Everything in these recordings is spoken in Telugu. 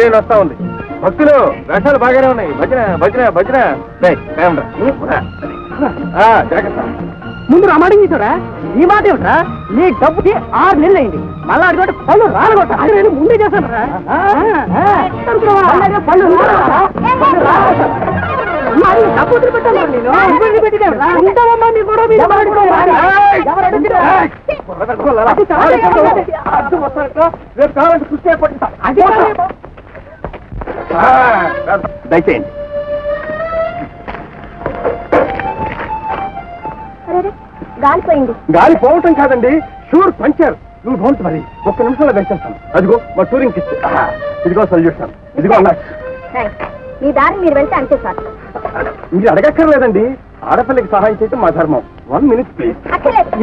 హీరోయిన్ వస్తా ఉంది. భక్తులు వేషాలు బాగానే ఉన్నాయి. భజన భజన భజన. జాగ్రత్త. ముందు రమాడి చేశారా? ఈ మాట ఏమిట్రా? నీ డబ్బుకి 6 నెలలు అయింది. మళ్ళా అడిగోటి పళ్ళు రాలగొట్ట. అది నేను ముందే చేశాను రా. పళ్ళు డబ్బు వదిలిపెట్టాను నేను. ఇబ్బంది పెట్టినా ఉంటావమ్మా. నీ కూడా రేపు కావాలంటే కృషి ఏర్పడుతా. దయచేయండి. గాలిపోయింది. గాలి పోవటం కాదండి, షూర్ పంచర్. నువ్వు బాగుంటుంది మరి. 1 నిమిషంలో వేసేస్తాను. అదిగో మా టూరింగ్ కిట్. ఇదిగో సొల్యూషన్. ఇదిగో అన్నా. మీ దారి మీరు వెళ్తే అంతే సార్. మీరు అడగక్కర్లేదండి. ఆడపిల్లకి సహాయం చేయటం మా ధర్మం. 1 minute ప్లీజ్.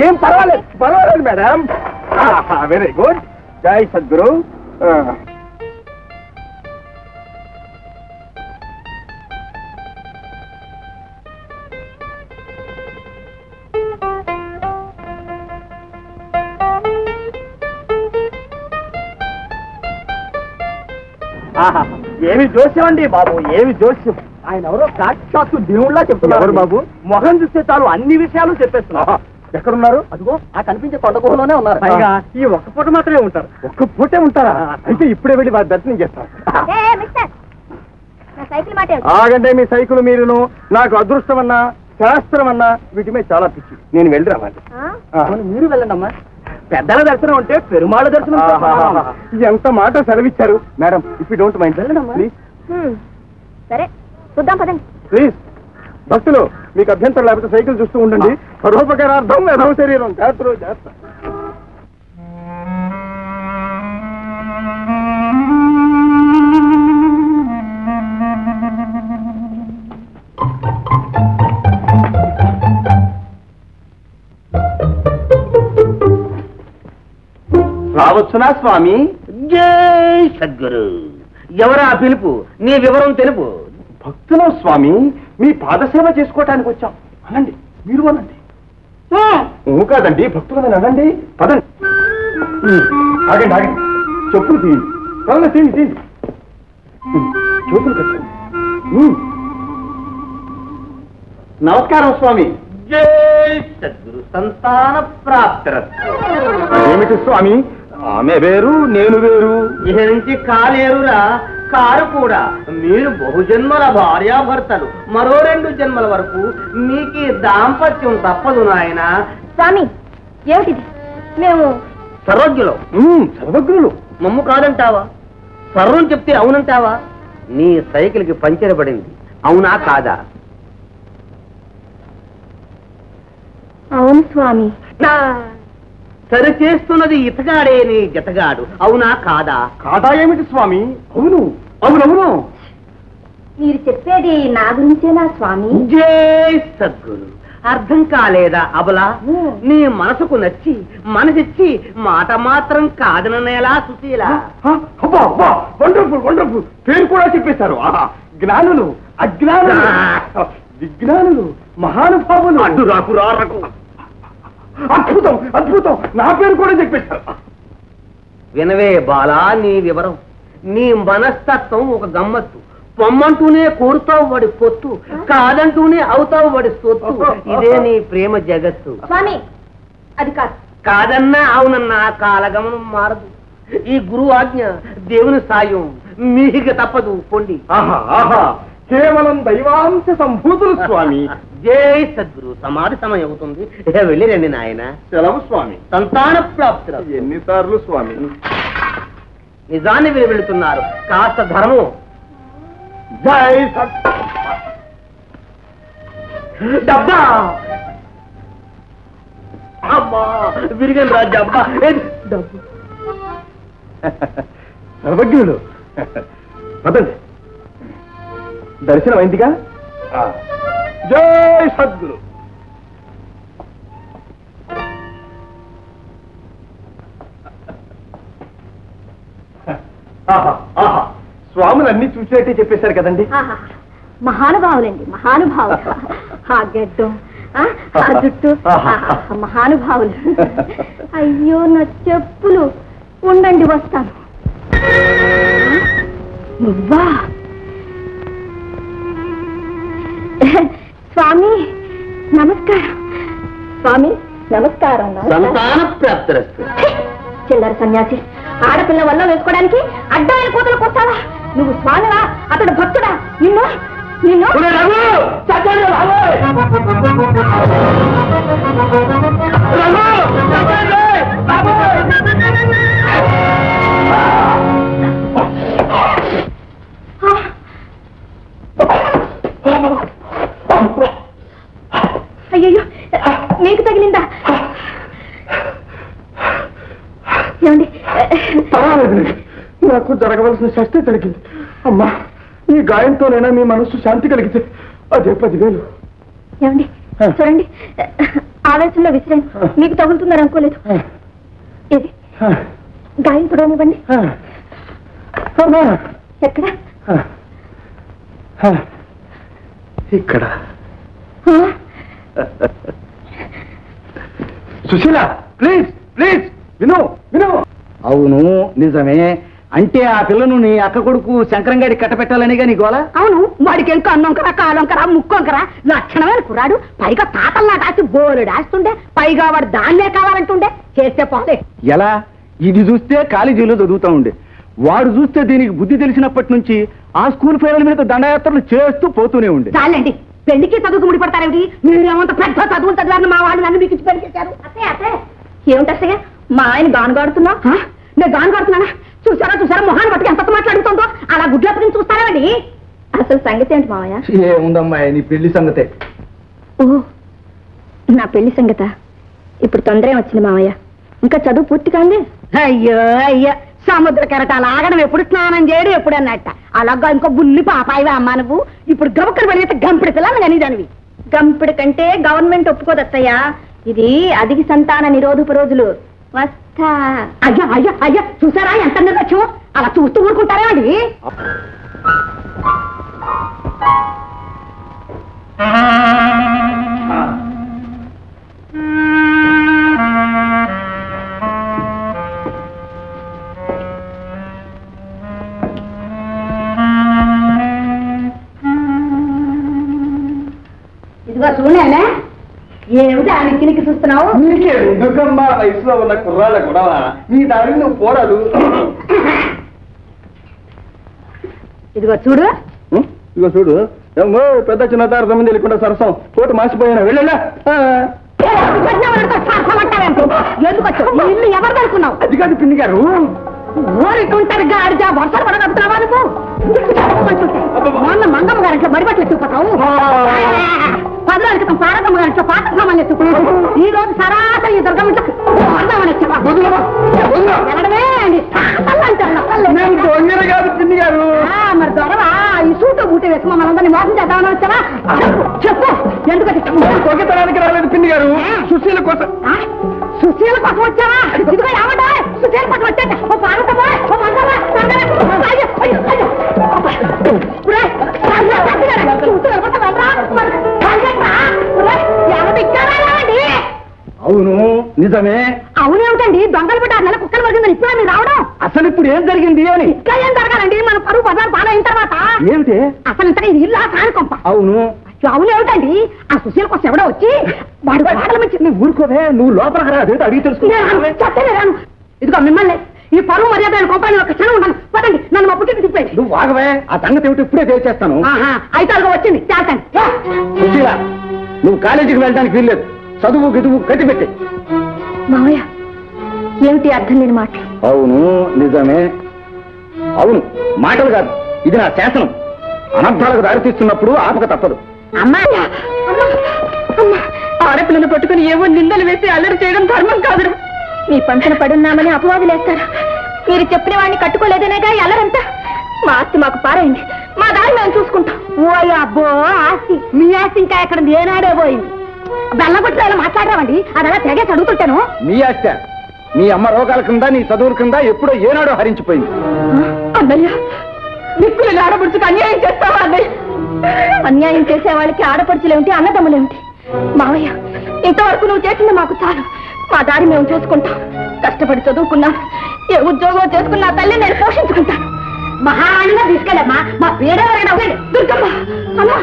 ఏం పర్వాలేదు పర్వాలేదు మేడం. Very good. జై సద్గురు. ఏమి జోస్యం అండి బాబు, ఏమి జోస్యం. ఆయన ఎవరో సాక్షాత్తు దేవుళ్ళ చెప్తున్నారు బాబు. మొహం చూస్తే చాలు అన్ని విషయాలు చెప్పేస్తున్నారు. ఎక్కడున్నారు? అదిగో ఆ కనిపించే కొండ గుహలోనే ఉన్నారు. పైగా ఈ ఒక్క పూట మాత్రమే ఉంటారు. ఒక్క పూటే ఉంటారా? అయితే ఇప్పుడే వెళ్ళి వారి దర్శనం చేస్తాను. ఆగంటే మీ సైకిల్ మీరును. నాకు అదృష్టం అన్నా శాస్త్రం అన్నా వీటి మీద చాలా పిచ్చి. నేను వెళ్ళి రావాలి. మీరు వెళ్ళండి అమ్మా. పెద్దల దర్శనం అంటే పెరుమాళ దర్శనం. ఎంత మాట సెలవిచ్చారు madam. If you don't mind వెళ్ళండి ప్లీజ్. సరే చూద్దాం పదండి ప్లీజ్. భక్తులు మీకు అభ్యంతరం లేకపోతే సైకిల్ చూస్తూ ఉండండి. పరోపకారార్థం మేధవ శరీరం. జాగ్రత్త జాగ్రత్త. రావచ్చునా స్వామి? జై సద్గురు. ఎవరా పిలుపు? నీ వివరం తెలుపు. భక్తులు స్వామి, మీ పాదసేవ చేసుకోవటానికి వచ్చాం. అనండి, మీరు అనండి. కాదండి, భక్తులు అనండి. పదండి. ఆగండి ఆగండి. చెప్పులు తీయండి. త్వరగా తీయండి తీయండి. చూపులు కట్టండి. నమస్కారం స్వామి. జై సద్గురు. సంతాన ప్రాప్తిరస్తు. ఏమిటి స్వామి? ఆమె వేరు నేను వేరు. ఇక నుంచి కాలేరురా, కారు కూడా. మీరు బహుజన్మల భార్యాభర్తలు. మరో 2 జన్మల వరకు మీకు దాంపత్యం తప్పదు నాయన. స్వామి ఏమిటిది? మేము సర్వజ్ఞులం. సర్వజ్ఞులు. మమ్ము కాదంటావా? సర్వం చెప్తే అవునంటావా? నీ సైకిల్కి పంచర్ పడింది, అవునా కాదా? అవును స్వామి. సరి చేస్తున్నది ఇతగాడే నీ జతగాడు, అవునా కాదా? కాదా ఏమిటి స్వామి? అవును అవునవును. మీరు చెప్పేది నా గురించేనా స్వామి? జై సద్గురు. అర్థం కాలేదా అబలా? నీ మనసుకు నచ్చి మనసిచ్చి మాట మాత్రం కాదననేలా సుశీలా. Wonderful wonderful. పేరు కూడా చెప్పేశారు. జ్ఞానులు అజ్ఞానులు విజ్ఞానులు మహానుభావులు. అడ్డు రాకు రారకు. అద్భుతం అద్భుతం. నా పేరు కూడా చెప్పేశారు. వినవే బాలా నీ వివరం. నీ మనస్తత్వం ఒక గమ్మత్తు. పొమ్మంటూనే కోరుతావు వాడి పొత్తు, కాదంటూనే అవుతావు వాడి సొత్తు. ఇదే నీ ప్రేమ జగత్తు. స్వామి అది కాదు. కాదన్నా అవునన్నా కాలగమనం మారదు. ఈ గురువు ఆజ్ఞ, దేవుని సాయం మీకు తప్పదు. పొండి. కేవలం దైవాంశ సంభూతులు స్వామి. జై సద్గురు. సమాధి సమయం అవుతుంది, వెళ్ళి రండి నాయన. సెలవు స్వామి. సంతాన ప్రాప్తి. ఎన్నిసార్లు స్వామి? నిజాన్ని వెళుతున్నారు. కాస్త ధర్మం. జై డబ్బా. అమ్మా విరిగన్ రా డబ్బా. డబ్బు. సర్వజ్ఞులు పదండి. దర్శనం అయిందిగా. జై సద్గురు. స్వాములు అన్ని చూసేట్టే చెప్పేశారు కదండి. మహానుభావులండి, మహానుభావులు. ఆ గడ్డం, ఆ జుట్టు, మహానుభావులు. అయ్యో నా చెప్పులు. ఉండండి వస్తాను. నువ్వా? స్వామి నమస్కారం. స్వామి నమస్కారం. సంతాన ప్రాప్తిరస్తు. చిల్లర సన్యాసి, ఆడపిల్ల వల్ల వేసుకోవడానికి అడ్డమైన కూతురు కొట్టావా? నువ్వు స్వామివా? అతడు భక్తుడా? నిన్ను నిన్ను అయ్యో, మీకు తగిలిందా? ఏమండి? నాకు జరగవలసిన శాస్త్రి జరిగింది. అమ్మా, ఈ గాయంతోనైనా మీ మనస్సు శాంతి కలిగితే అదే 10,000. ఏమండి చూడండి, ఆవేశంలో విసిరాను, మీకు తగులుతుందని అనుకోలేదు. ఇది గాయం చూడనివ్వండి. ఎక్కడ? ఇక్కడ. సుశీల, ప్లీజ్ ప్లీజ్ విను విను. అవును, నిజమే. అంటే ఆ పిల్లను నీ అక్క కొడుకు శంకరంగాడి కట్టపెట్టాలనిగా నీ గోల? అవును, వాడికి ఇంకా అన్నంకరా కాలంకరా ముక్కొంకరా లక్షణమైన కుర్రాడు. పైగా తాతల్లా దాచి బోలెడు ఆస్తుండే, పైగా వాడు దాన్నే కావాలంటుండే. చేస్తే పోలే. ఎలా? ఇది చూస్తే కాలేజీలో చదువుతా ఉండే, వాడు చూస్తే దీనికి బుద్ధి తెలిసినప్పటి నుంచి ఆ స్కూల్ ఫైనల్ మీద దండయాత్రలు చేస్తూ పోతూనే ఉండే. చాలండి, పెళ్లికి చదువుకు ముడిపడతారేమిటి? మీరేమంత పెద్ద చదువులు చదివారని మా వాళ్ళు నన్ను మీకు ఇచ్చి పెళ్లి చేశారు. అతే ఏమిటసగా మా ఆయన గానుగాడుతున్నా? నేను గానుగాడుతున్నానా? చూసారా చూసారా, మొహాన్ని బట్టి ఎంత మాట్లాడుతుందో. అలా గుడ్లప్పని చూస్తారేమండి? అసలు సంగతి ఏంటి మావయ్య? ఏముందమ్మాయి, నీ పెళ్లి సంగతే. ఓ, నా పెళ్లి సంగత? ఇప్పుడు తొందర వచ్చింది మావయ్య, ఇంకా చదువు పూర్తి కాందే. అయ్యో అయ్యో, సముద్ర కెరటాలు ఆగడం ఎప్పుడు, స్నానం చేయడం ఎప్పుడు అన్నట్ట. అలాగా ఇంకో బుల్లి పాపాయివే అమ్మా నువ్వు. ఇప్పుడు గబక్కలు పడితే గంపిడి పిల్లలు కానీ దానివి. గంపిడి కంటే గవర్నమెంట్ ఒప్పుకోదత్తయ్యా. ఇది అధిక సంతాన నిరోధక రోజులు. వస్తా. అయ్యా అయ్యా అయ్యా, చూసారా ఎంత నిర్లక్ష్యం? అలా చూస్తూ ఊరుకుంటారా అండి? ఇదిగో చూడలే, ఏమిటి ఆ నిక్కి చూస్తున్నావు? నీకే ఎందుకమ్మా వయసులో ఉన్న కుర్రాళ్ళ గొడవ? నీ దారిని నువ్వు పోరాలు. ఇదిగో చూడు. ఇదిగో చూడు, ఏమో పెద్ద చిన్న తారతమ్యం తెలియకుండా సరసం తోట మాసిపోయినా వెళ్ళా. ఎందుకు ఇల్లు ఎవరు అనుకున్నావు? అది కాదు పిన్ని గారు. ఊరికుంటారు గాడిజా, వర్షాలు పడగలుగుతున్నావా నువ్వు? మొన్న మంగమ్మ గారి ఇంట్లో మడిబట్లు ఎత్తుకుపోతావు. 10 రోజుల క్రితం పార్వతమ్మ గారి ఇంట్లో పాత సామాన్లు ఎత్తుకుపోతావు. ఈ రోజు సరాసరి ఈ దుర్గమ్మ ఇంట్లో వందామని వచ్చావా? కాదు పిన్ని గారు. మరి దొరవా ఈ సూటు బూట వేసి మమ్మల్ని అందరినీ మోసం చేద్దామని వచ్చావా? చెప్పు, ఎందుకంటే దొంగతనానికి రాలేదు పిన్ని గారు, సుశీల కోసం. సుశీల కోసం వచ్చావా? ఇదిగో ఏమంటా, సుశీల కోసం వచ్చా? ఓ పార్వతమ్మ, ఓ మంగమ్మ, అవును నిజమే. అవునేమిటండి, దొంగలు పెట్టి 6 నెలల కుక్కలు పడుతుందని ఇప్పుడు మీరు రావడం? అసలు ఇప్పుడు ఏం జరిగింది అని? ఇంకా ఏం జరగాలండి? మన పరువు బజారు పాలైన తర్వాత ఏమిటి అసలు ఇంతగా ఇది ఇల్లు కానుకొంప. అవును అవునేమిటండి, ఆ సుశీల కోసం ఎవడో వచ్చి వాడు పాటల మంచి. నువ్వు ఊరుకోవే, నువ్వు లోపలికి రా, అదేంటి అడిగి తెలుసుకున్నాను. చెప్తే రాను. ఇదిగో మిమ్మల్ని ఈ పరువు మర్యాద కొంపని ఒక క్షణం ఉన్నాను. పదండి, నన్ను మా పుట్టికి తిప్పేది. నువ్వు ఆగవే, ఆ సంగతి ఏమిటి ఇప్పుడే తెలియచేస్తాను. అయితే అదిగో వచ్చింది, చేస్తాను. సుశీల, నువ్వు కాలేజీకి వెళ్ళడానికి వీల్లేదు. చదువు గిదువు కట్టిపెట్టి. మావయ్య, ఏమిటి అర్థం లేని మాట? అవును నిజమే. అవును, మాటలు కాదు, ఇది నా శాసనం. అనర్థాలకు దారితీస్తున్నప్పుడు ఆపక తప్పదు. అమ్మా, ఆడపిల్లను పట్టుకుని ఏవో నిందలు వేసి అల్లరి చేయడం ధర్మం కాదురా. మీ పంచన పడున్నామని అపవాదులేస్తారా? మీరు చెప్పిన వాడిని కట్టుకోలేదనేగా ఎల్లరంతా. మా ఆస్తి మాకు పారైంది, మా దారి మేము చూసుకుంటాం. ఓ అబ్బో, ఆస్తి మీ ఆస్తి ఇంకా ఎక్కడ ఏనాడే పోయింది. బెల్లగొట్టు మాట్లాడరావండి, అదలా తెగేసి అడుగుతుంటాను. మీ ఆస్తి మీ అమ్మ రోగాల కింద, నీ చదువుల కింద ఎప్పుడో ఏనాడో హరించిపోయింది. అన్నయ్య, నిక్కులు ఆడపడుచుకు అన్యాయం చేస్తావా అన్నయ్య? అన్యాయం చేసే వాళ్ళకి ఆడపడుచులేమిటి, అన్నదమ్ములేమిటి? మావయ్య, ఇంతవరకు నువ్వు చేసింది మాకు చాలు. మా దారి మేము చూసుకుంటాం. కష్టపడి చదువుకున్నా, ఏ ఉద్యోగం చేసుకున్నా తల్లి నేను పోషించుకుంటాను. మహారాణిగా తీసుకెళ్ళమ్మా మా పేడ దుర్గమ్మ అమ్మా